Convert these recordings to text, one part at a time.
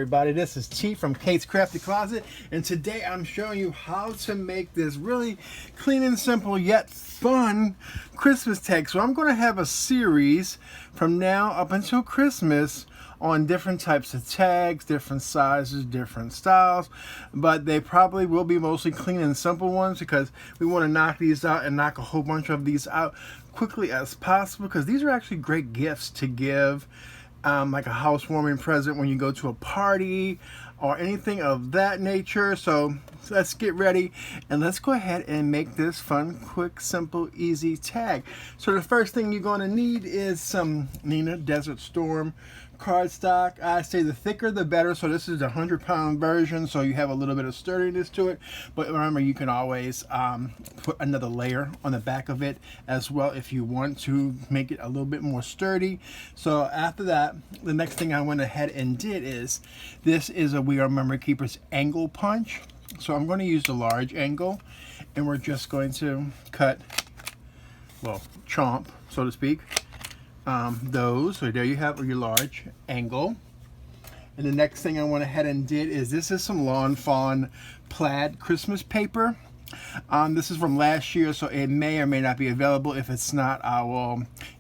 everybody, this is T from Kate's Crafty Closet, and today I'm showing you how to make this really clean and simple yet fun Christmas tag. So I'm going to have a series from now up until Christmas on different types of tags, different sizes, different styles, but they probably will be mostly clean and simple ones because we want to knock these out and knock a whole bunch of these out quickly as possible, because these are actually great gifts to give like a housewarming present when you go to a party or anything of that nature. So let's get ready and let's go ahead and make this fun, quick, simple, easy tag. So the first thing you're going to need is some Neenah Desert Storm cardstock. I say the thicker the better, so this is the 100-pound version, so you have a little bit of sturdiness to it, but remember you can always put another layer on the back of it as well if you want to make it a little bit more sturdy. So after that, the next thing I went ahead and did is, this is a We Are Memory Keepers angle punch, so I'm going to use the large angle and we're just going to cut, well, chomp so to speak, those. So there you have your large angle. And the next thing I went ahead and did is, this is some Lawn Fawn plaid Christmas paper. This is from last year, so it may or may not be available. If it's not,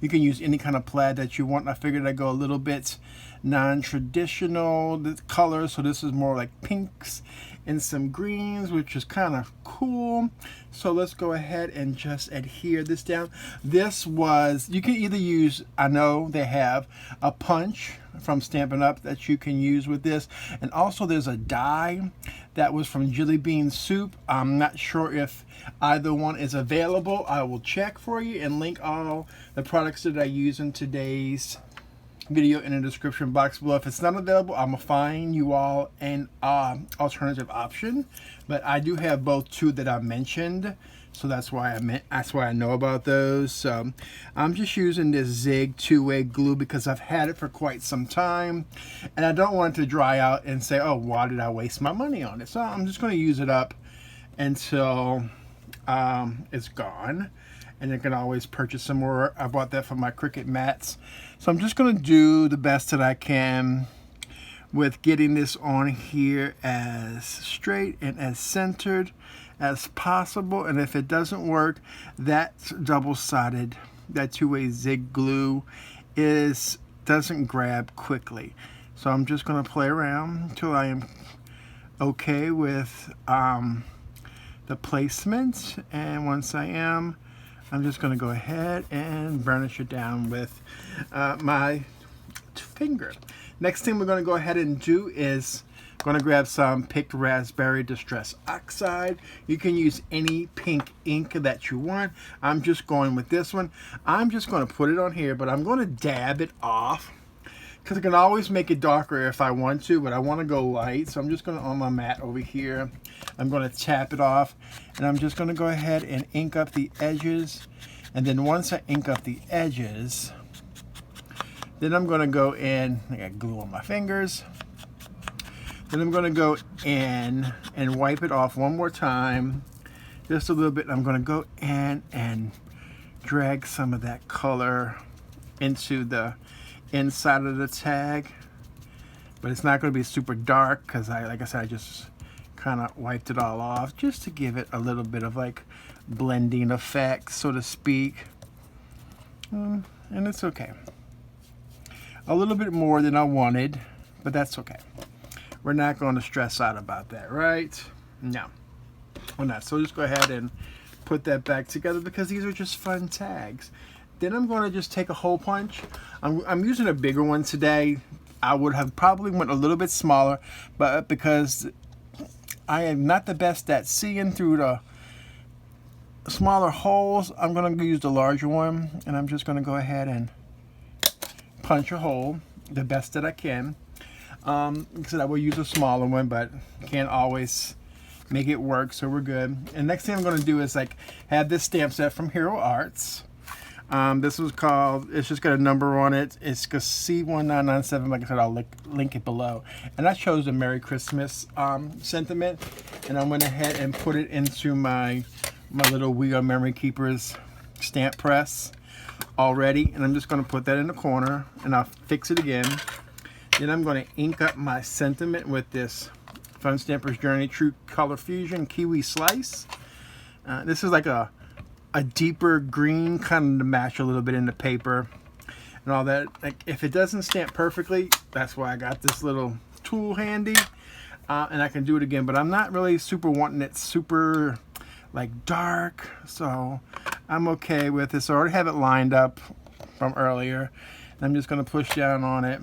you can use any kind of plaid that you want. I figured I'd go a little bit non-traditional colors, so this is more like pinks and some greens, which is kind of cool. So let's go ahead and just adhere this down. This was, you can either use, I know they have a punch from Stampin' Up that you can use with this, and also there's a die that was from Jelly Bean Soup. I'm not sure if either one is available. I will check for you and link all the products that I use in today's video in the description box below. If it's not available, I'm gonna find you all an alternative option, but I do have both two that I mentioned, so that's why I know about those. So I'm just using this Zig two-way glue because I've had it for quite some time and I don't want it to dry out and say, oh, why did I waste my money on it? So I'm just going to use it up until it's gone, and you can always purchase some more. I bought that from my Cricut mats. So I'm just going to do the best that I can with getting this on here as straight and as centered as possible. And if it doesn't work, that double-sided, that two-way zig glue doesn't grab quickly. So I'm just going to play around until I am okay with the placement, and once I am, I'm just going to go ahead and burnish it down with my finger. Next thing we're going to go ahead and do is going to grab some picked raspberry distress oxide. You can use any pink ink that you want. I'm just going with this one. I'm just going to put it on here, but I'm going to dab it off because I can always make it darker if I want to, but I want to go light. So I'm just going to, on my mat over here, I'm going to tap it off, and I'm just going to go ahead and ink up the edges. And then once I ink up the edges, then I'm going to go in, I got glue on my fingers, then I'm going to go in and wipe it off one more time, just a little bit. I'm going to go in and drag some of that color into the inside of the tag, but it's not going to be super dark because like I said, I just kind of wiped it all off just to give it a little bit of like blending effect, so to speak. And it's okay. A little bit more than I wanted, but that's okay. We're not going to stress out about that, right? No, we're not. So just go ahead and put that back together because these are just fun tags. Then I'm going to just take a hole punch. I'm using a bigger one today. I would have probably went a little bit smaller, but because I am not the best at seeing through the smaller holes, I'm going to use the larger one, and I'm just going to go ahead and punch a hole the best that I can. Because I will use a smaller one, but can't always make it work, so we're good. And next thing I'm going to do is like have this stamp set from HeroArts. This was called, it's just got a number on it. It's C1997. Like I said, I'll link it below. And I chose the Merry Christmas sentiment, and I went ahead and put it into my little We Are Memory Keepers stamp press already. And I'm just going to put that in the corner, and I'll fix it again Then I'm going to ink up my sentiment with this Fun Stamper's Journey True Color Fusion Kiwi Slice. This is like a deeper green, kind of to match a little bit in the paper and all that. Like, if it doesn't stamp perfectly, that's why I got this little tool handy, and I can do it again. But I'm not really super wanting it super like dark, so I'm okay with this. I already have it lined up from earlier. I'm just going to push down on it,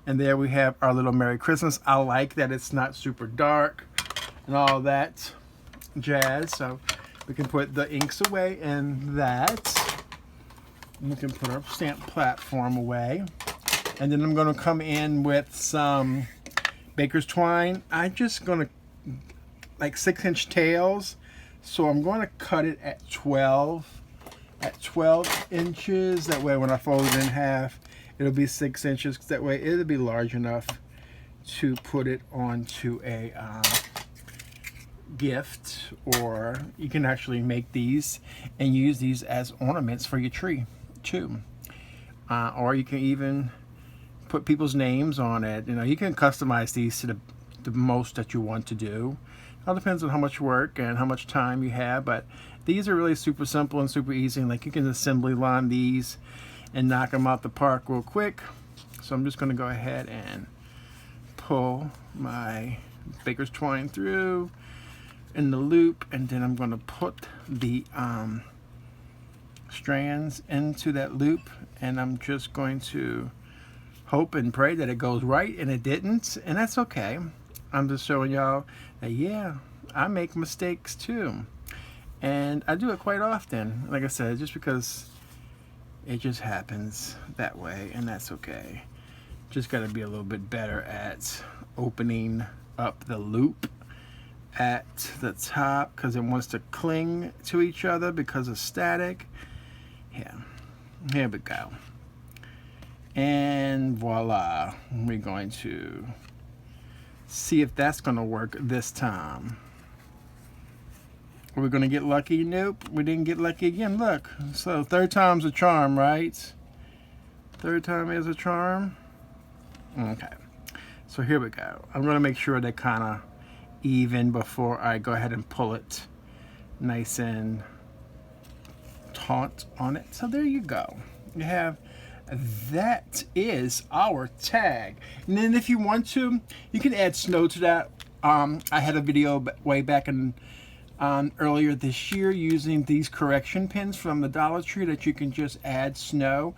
and there we have our little Merry Christmas. I like that it's not super dark and all that jazz, so we can put the inks away and that. We can put our stamp platform away, and then I'm going to come in with some baker's twine. I'm just going to like 6-inch tails, so I'm going to cut it at 12 inches. That way when I fold it in half, it'll be 6 inches. That way it'll be large enough to put it onto a gift, or you can actually make these and use these as ornaments for your tree too. Or you can even put people's names on it. You know, you can customize these to the most that you want to do. It all depends on how much work and how much time you have, but these are really super simple and super easy. Like, you can assembly line these and knock them out the park real quick. So I'm just going to go ahead and pull my baker's twine through in the loop, and then I'm going to put the strands into that loop, and I'm just going to hope and pray that it goes right, and it didn't, and that's okay. I'm just showing y'all that, yeah, I make mistakes too, and I do it quite often. Like I said, just because it just happens that way, and that's okay. Just got to be a little bit better at opening up the loop at the top, because it wants to cling to each other because of static. Yeah, here we go. And voila, we're going to see if that's going to work this time. Are we going to get lucky? Nope, we didn't get lucky again. Look, so third time's a charm, right? Third time is a charm. Okay, so here we go. I'm going to make sure they're kind of even before I go ahead and pull it nice and taut on it. So there you go. You have, that is our tag. And then if you want to, you can add snow to that. I had a video way back in earlier this year using these correction pins from the Dollar Tree that you can just add snow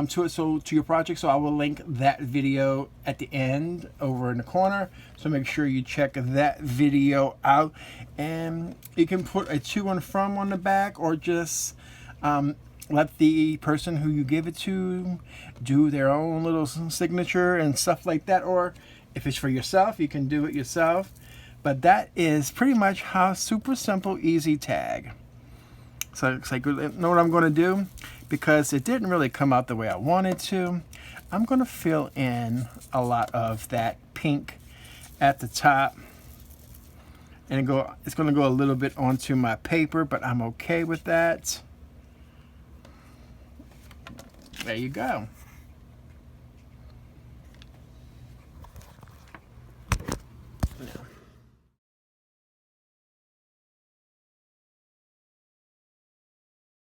to it, so to your project. So I will link that video at the end over in the corner, so make sure you check that video out. And you can put a to and from on the back, or just let the person who you give it to do their own little signature and stuff like that. Or if it's for yourself, you can do it yourself. But that is pretty much how super simple, easy tag. So it's like, you know what I'm going to do? Because it didn't really come out the way I wanted to, I'm going to fill in a lot of that pink at the top. And it's going to go a little bit onto my paper, but I'm okay with that. There you go.